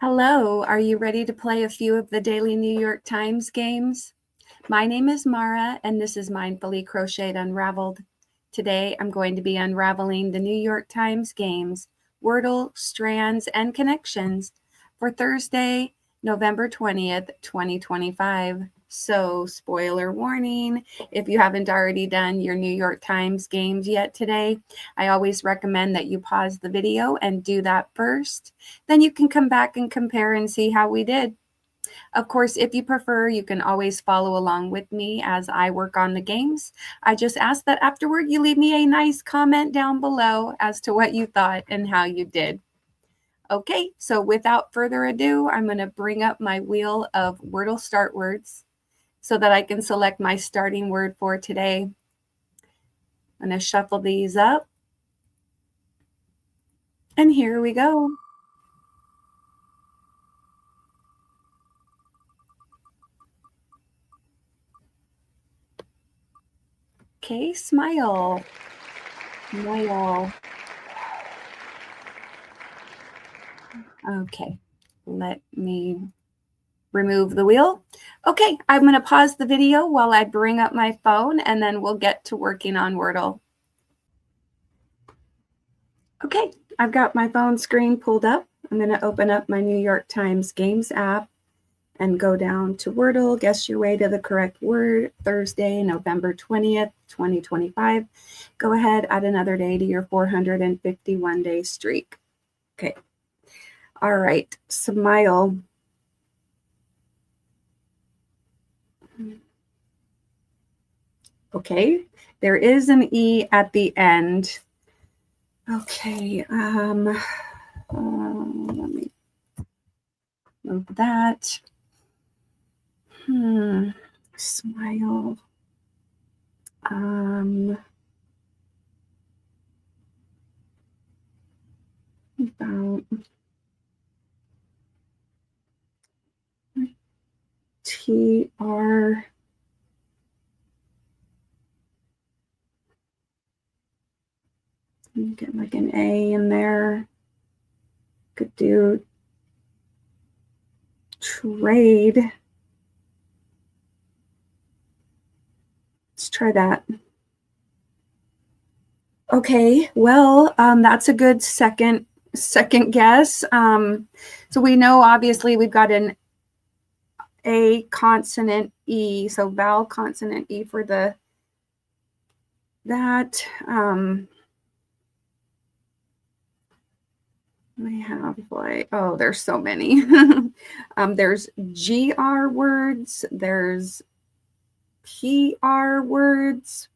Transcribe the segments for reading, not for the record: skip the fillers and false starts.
Hello, are you ready to play a few of the daily New York Times games? My name is Mara, and this is Mindfully Crocheted Unraveled. Today, I'm going to be unraveling the New York Times games, WORDLE, STRANDS, and Connections for Thursday, November 20th, 2025. So, spoiler warning, if you haven't already done your New York Times games yet today, I always recommend that you pause the video and do that first. Then you can come back and compare and see how we did. Of course, if you prefer, you can always follow along with me as I work on the games. I just ask that afterward you leave me a nice comment down below as to what you thought and how you did. Okay, so without further ado, I'm going to bring up my wheel of Wordle start words so that I can select my starting word for today. I'm going to shuffle these up. And here we go. Okay, smile. Smile. Okay, let me remove the wheel. Okay, I'm going to pause the video while I bring up my phone, and then we'll get to working on Wordle. Okay, I've got my phone screen pulled up. I'm going to open up my New York Times Games app and go down to Wordle. Guess your way to the correct word. Thursday, November 20th, 2025. Go ahead, add another day to your 451-day streak. Okay. All right, smile. Okay, there is an E at the end. Okay, let me move that. Smile. About TR. Get like an A in there. Could do trade. Let's try that. Okay, well, that's a good second guess. So we know obviously we've got an A consonant E, so vowel consonant E for that. We have like, oh, there's so many. There's GR words, there's PR words,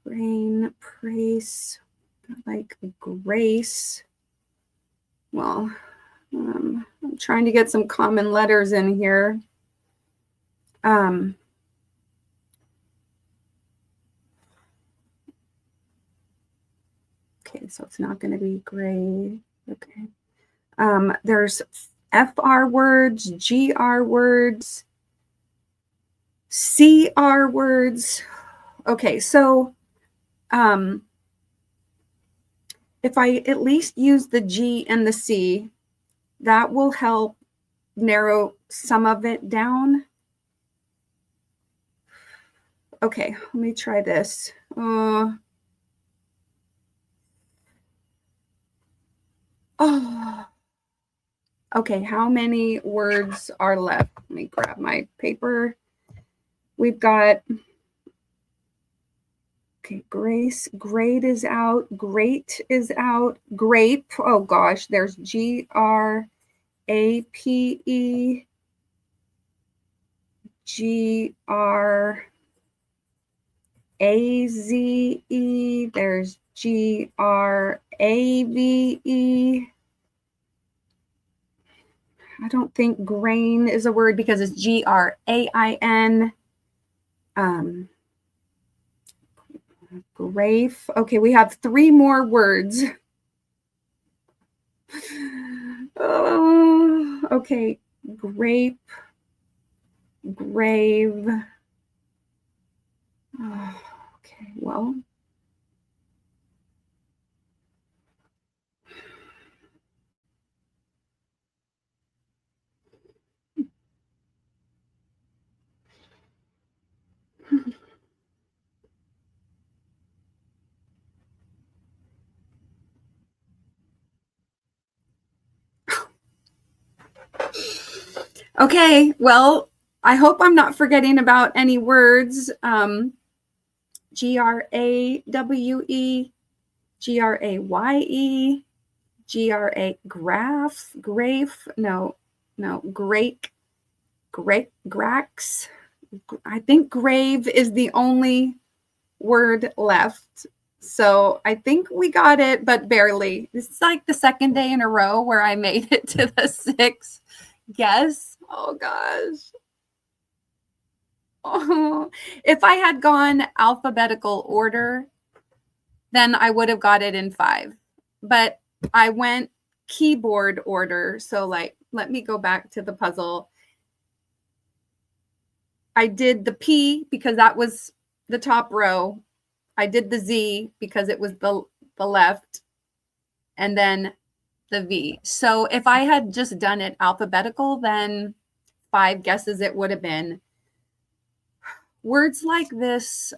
brain, praise, like grace. Well, I'm trying to get some common letters in here. Okay, so it's not going to be gray. Okay. There's FR words, GR words, CR words. Okay, so if I at least use the G and the C, that will help narrow some of it down. Okay, let me try this. Okay, how many words are left? Let me grab my paper. We've got, okay, grace, grade is out, great is out, grape, oh gosh, there's GRAPE, GRAZE, there's GRAVE. I don't think grain is a word because it's GRAIN. Grape. Okay, we have 3 more words. Okay, grape, grave. Okay, well. Okay, well, I hope I'm not forgetting about any words. Grawe, Graye, grave, no, grax. I think grave is the only word left. So I think we got it, but barely. It's like the second day in a row where I made it to the sixth guess. Oh gosh. Oh, if I had gone alphabetical order, then I would have got it in 5. But I went keyboard order. So like, let me go back to the puzzle. I did the P because that was the top row. I did the Z because it was the left, and then the V. So if I had just done it alphabetical, then 5 guesses it would have been. Words like this,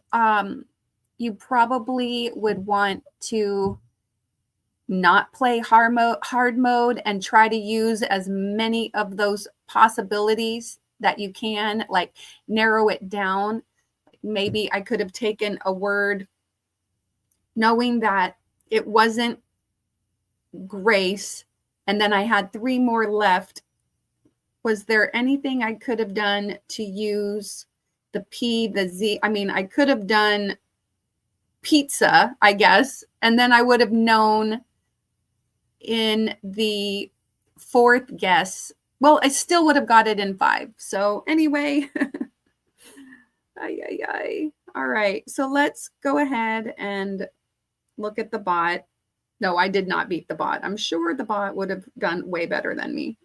you probably would want to not play hard mode and try to use as many of those possibilities that you can, like narrow it down. Maybe I could have taken a word knowing that it wasn't grace, and then I had 3 more left. Was there anything I could have done to use the P, the Z? I mean, I could have done pizza, I guess, and then I would have known in the 4th guess. Well, I still would have got it in 5. So anyway, all right. So let's go ahead and look at the bot. No, I did not beat the bot. I'm sure the bot would have done way better than me.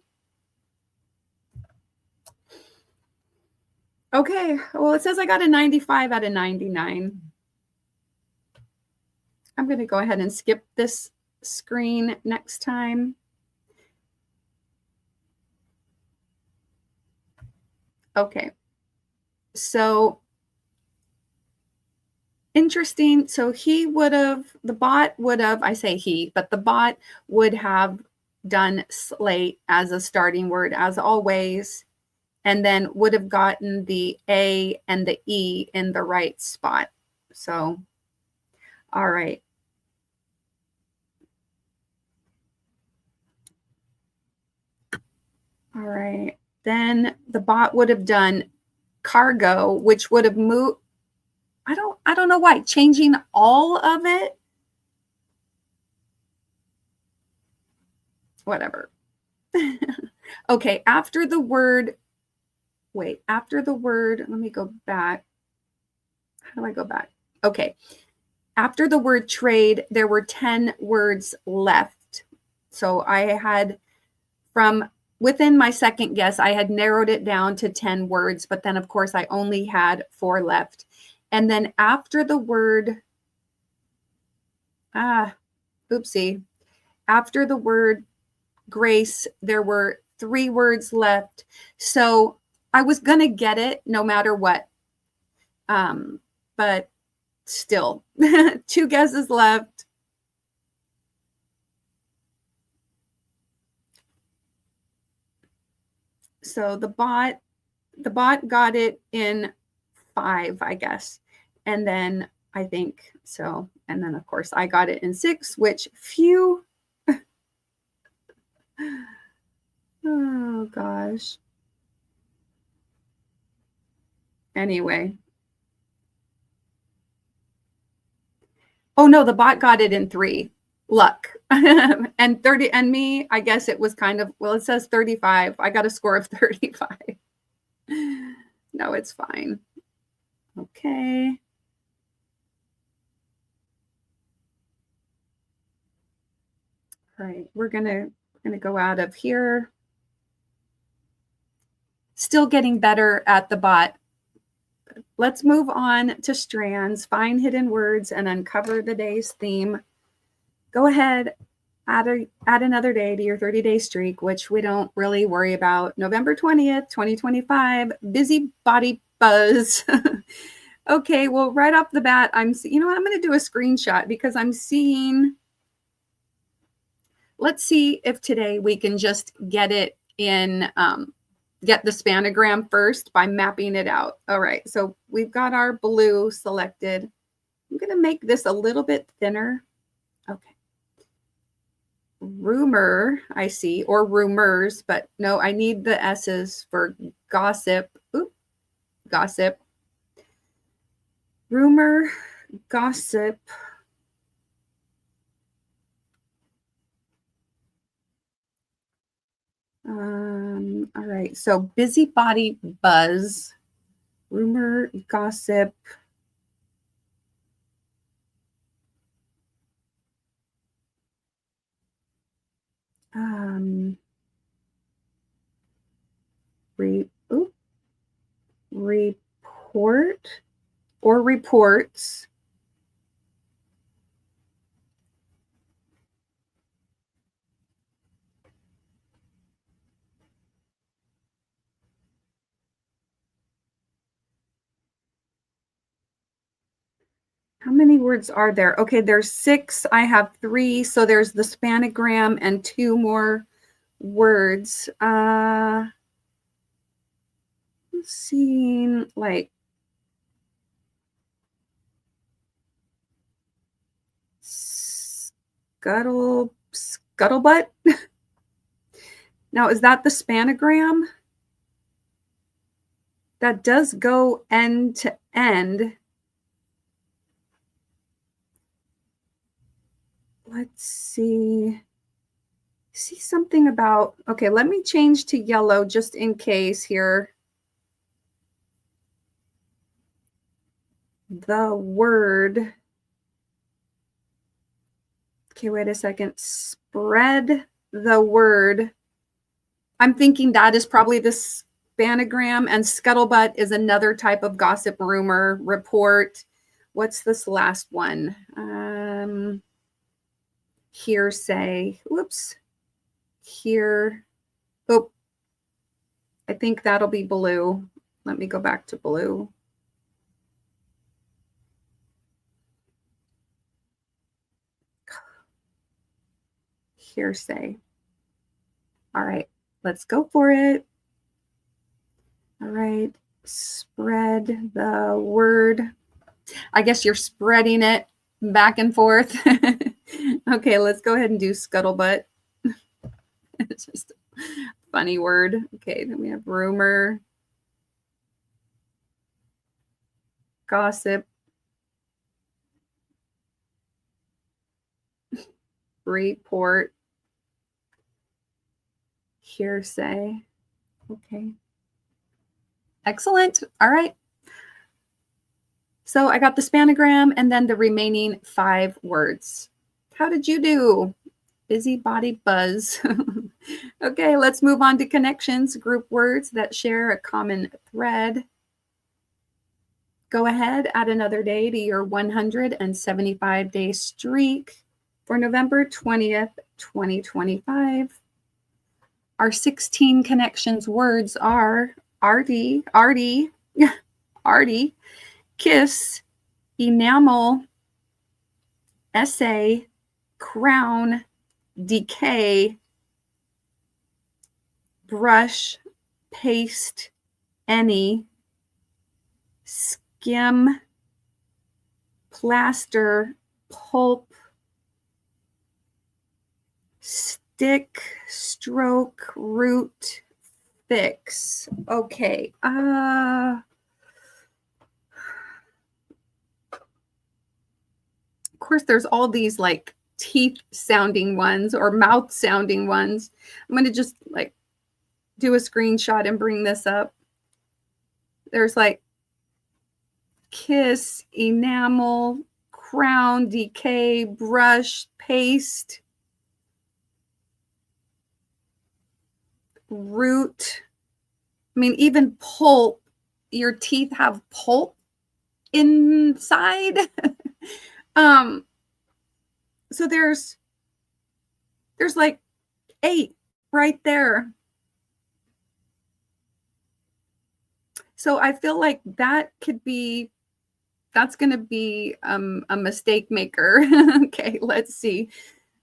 Okay, well, it says I got a 95 out of 99. I'm going to go ahead and skip this screen next time. Okay, so interesting. So he would have, the bot would have, I say he, but the bot would have done slate as a starting word as always, and then would have gotten the A and the E in the right spot. So, all right. All right. Then the bot would have done cargo, which would have moved. I don't know why, changing all of it. Whatever. Okay, after the word, after the word, let me go back. How do I go back? Okay. After the word trade, there were 10 words left. So I had, from within my second guess, I had narrowed it down to 10 words, but then of course I only had 4 left. And then after the word, oopsie, after the word grace, there were 3 words left. So I was going to get it no matter what. But still, 2 guesses left. So the bot got it in 5, I guess. And then I think so. And then of course I got it in 6, which phew. Oh gosh. Anyway. Oh no, the bot got it in 3. Luck. And 30, and me, I guess it was kind of, well, it says 35. I got a score of 35. No, it's fine. Okay. All right, we're gonna go out of here. Still getting better at the bot. Let's move on to strands, find hidden words, and uncover the day's theme. Go ahead, add another day to your 30-day streak, which we don't really worry about. November 20th, 2025, busybody buzz. Okay, well, right off the bat, you know what, I'm going to do a screenshot because I'm seeing, let's see if today we can just get it in get the spanogram first by mapping it out. All right, so we've got our blue selected. I'm going to make this a little bit thinner. Okay. Rumor, I see, or rumors, but no, I need the S's for gossip. Oop, gossip. Rumor, gossip. All right, so busybody buzz, rumor, gossip. Report or reports. How many words are there? Okay, there's 6. I have 3. So there's the spanogram and 2 more words. Let's see, like scuttlebutt. Now, is that the spanogram? That does go end to end. Let's see. See something about, okay, let me change to yellow just in case here. The word. Okay, wait a second. Spread the word. I'm thinking that is probably the spanogram, and scuttlebutt is another type of gossip, rumor, report. What's this last one? Hearsay. Whoops. Here. Oh, I think that'll be blue. Let me go back to blue. Hearsay. All right, let's go for it. All right, spread the word. I guess you're spreading it back and forth. Okay, let's go ahead and do scuttlebutt. It's just a funny word. Okay, then we have rumor, gossip, report, hearsay. Okay. Excellent. All right. So I got the spanogram and then the remaining 5 words. How did you do? Busybody buzz. Okay, let's move on to connections, group words that share a common thread. Go ahead, add another day to your 175-day streak for November 20th, 2025. Our 16 connections words are arty, kiss, enamel, essay, crown, decay, brush, paste, any, skim, plaster, pulp, stick, stroke, root, fix. Okay. Of course, there's all these like teeth sounding ones or mouth sounding ones. I'm going to just like do a screenshot and bring this up. There's like kiss, enamel, crown, decay, brush, paste, root. I mean, even pulp, your teeth have pulp inside. So there's like 8 right there. So I feel like that could be, that's going to be a mistake maker. Okay, let's see.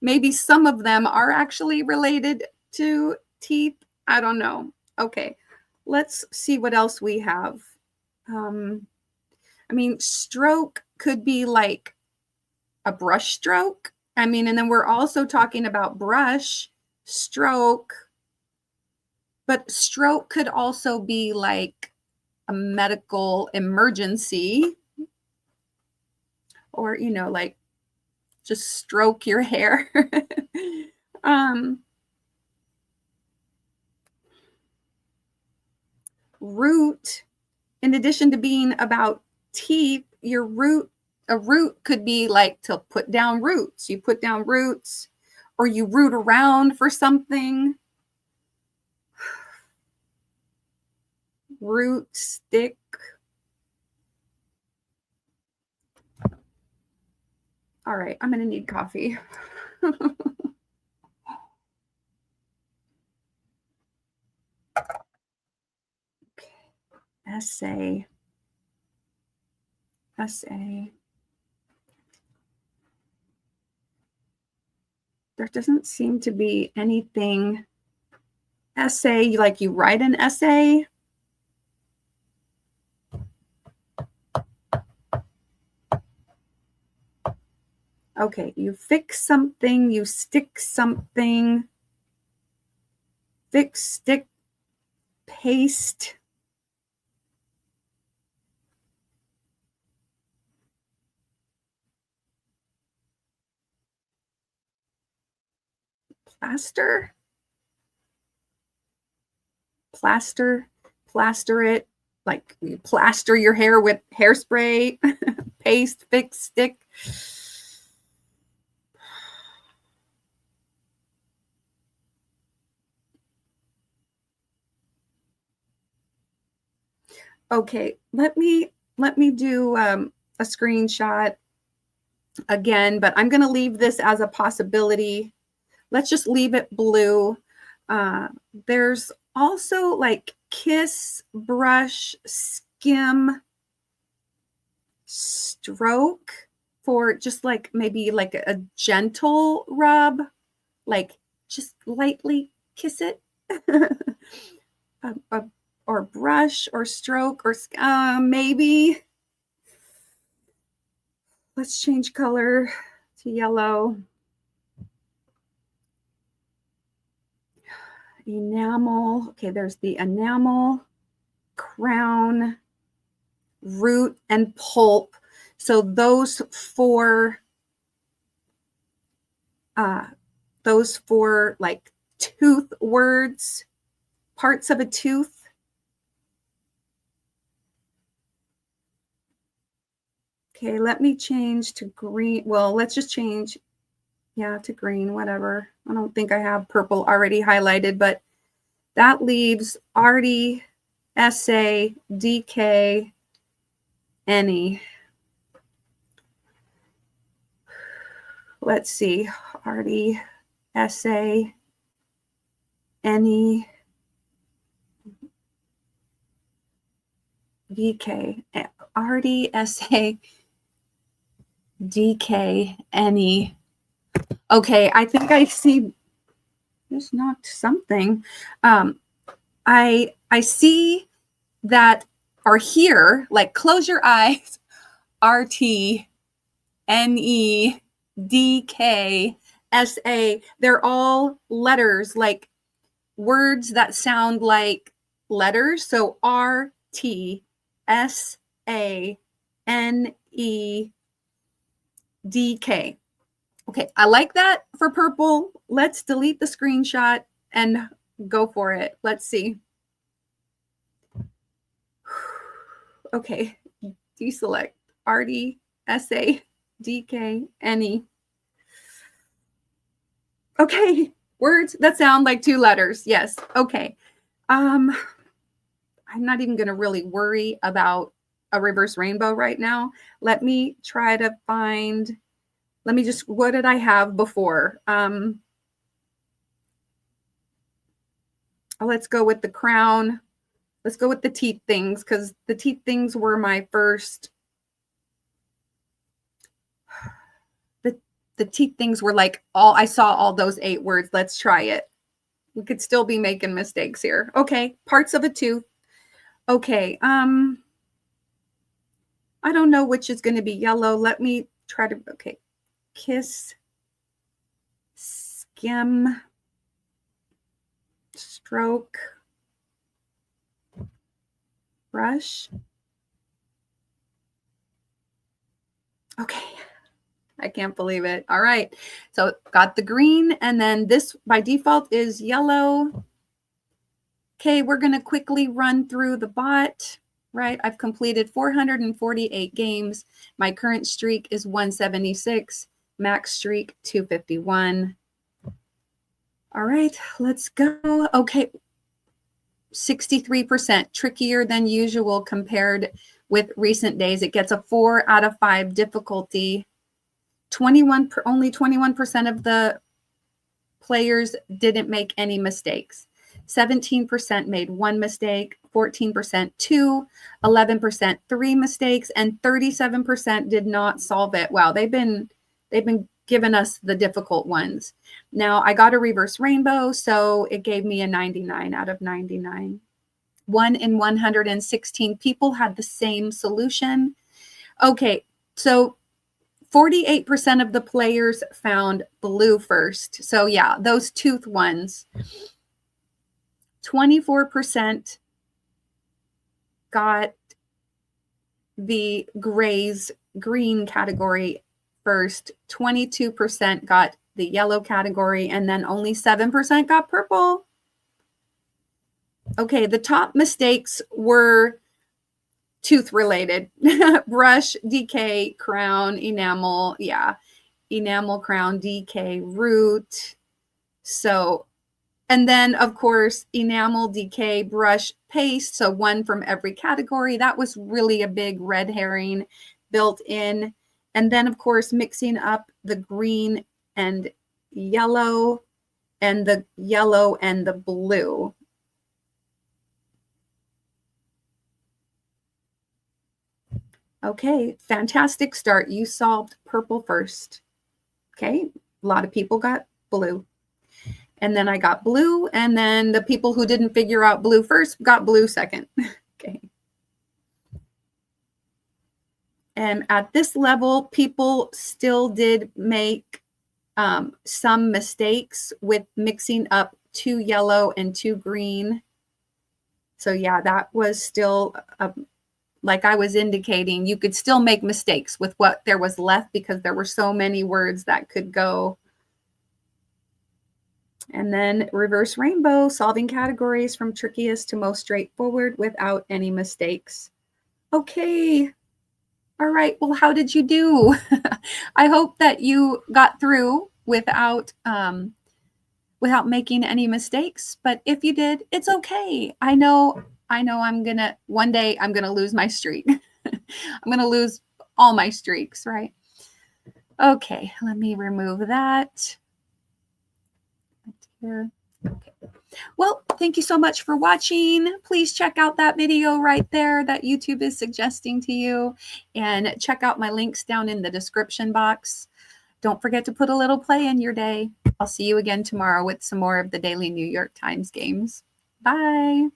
Maybe some of them are actually related to teeth. I don't know. Okay, let's see what else we have. I mean, stroke could be like a brush stroke. I mean, and then we're also talking about brush, stroke, but stroke could also be like a medical emergency, or, you know, like just stroke your hair. Root, in addition to being about teeth, a root could be like to put down roots. You put down roots, or you root around for something. Root, stick. All right, I'm going to need coffee. Essay. There doesn't seem to be anything. Essay, like you write an essay. Okay, you fix something, you stick something. Fix, stick, paste. Plaster. Plaster it, like you plaster your hair with hairspray. Paste, fix, stick. Okay, let me do a screenshot again, but I'm going to leave this as a possibility. Let's just leave it blue. There's also like kiss, brush, skim, stroke, for just like maybe like a gentle rub, like just lightly kiss it. Or brush or stroke, or maybe let's change color to yellow. Enamel. Okay, there's the enamel, crown, root, and pulp. So those four like tooth words, parts of a tooth. Okay, let me change to green. Well, let's just change, yeah, to green, whatever. I don't think I have purple already highlighted, but that leaves arty, essay, DK, any. Let's see, arty, essay, any, DK, arty, essay, DK, any. Okay, I think I see, just knocked something. I see that are here, like close your eyes, RT, NE, DK, SA. They're all letters, like words that sound like letters. So RT, SA, NE, DK. Okay, I like that for purple. Let's delete the screenshot and go for it. Let's see. Okay, deselect RD, SA, DK, NE. Okay, words that sound like two letters. Yes, okay. I'm not even gonna really worry about a reverse rainbow right now. Let me try to find, let me just, what did I have before? Let's go with the crown. Let's go with the teeth things, because the teeth things were my first. The teeth things were like I saw all those 8 words. Let's try it. We could still be making mistakes here. Okay, parts of a tooth. Okay. I don't know which is going to be yellow. Let me try to, okay. Kiss, skim, stroke, brush. Okay. I can't believe it. All right. So got the green, and then this by default is yellow. Okay, we're going to quickly run through the bot, right? I've completed 448 games. My current streak is 176, max streak 251. All right, let's go. Okay, 63%, trickier than usual compared with recent days. It gets a 4 out of 5 difficulty. Only 21% of the players didn't make any mistakes. 17% made 1 mistake, 14% 2, 11% 3 mistakes, and 37% did not solve it. Wow, they've been giving us the difficult ones. Now I got a reverse rainbow, so it gave me a 99 out of 99. 1 in 116 people had the same solution. Okay, so 48% of the players found blue first. So yeah, those tooth ones. 24% got the green category first. 22% got the yellow category, and then only 7% got purple. Okay, the top mistakes were tooth related. Brush, decay, crown, enamel. Yeah, enamel, crown, decay, root. So, and then of course, enamel, decay, brush, paste. So 1 from every category. That was really a big red herring built in. And then of course, mixing up the green and yellow and the yellow and the blue. Okay, fantastic start. You solved purple first. Okay, a lot of people got blue. And then I got blue, and then the people who didn't figure out blue first got blue second. Okay. And at this level, people still did make some mistakes with mixing up 2 yellow and 2 green. So yeah, that was still like I was indicating, you could still make mistakes with what there was left because there were so many words that could go. And then reverse rainbow, solving categories from trickiest to most straightforward without any mistakes. Okay. All right. Well, how did you do? I hope that you got through without making any mistakes. But if you did, it's okay. I know one day I'm gonna lose my streak. I'm gonna lose all my streaks, right? Okay, let me remove that. Here. Okay. Well, thank you so much for watching. Please check out that video right there that YouTube is suggesting to you, and check out my links down in the description box. Don't forget to put a little play in your day. I'll see you again tomorrow with some more of the daily New York Times games. Bye.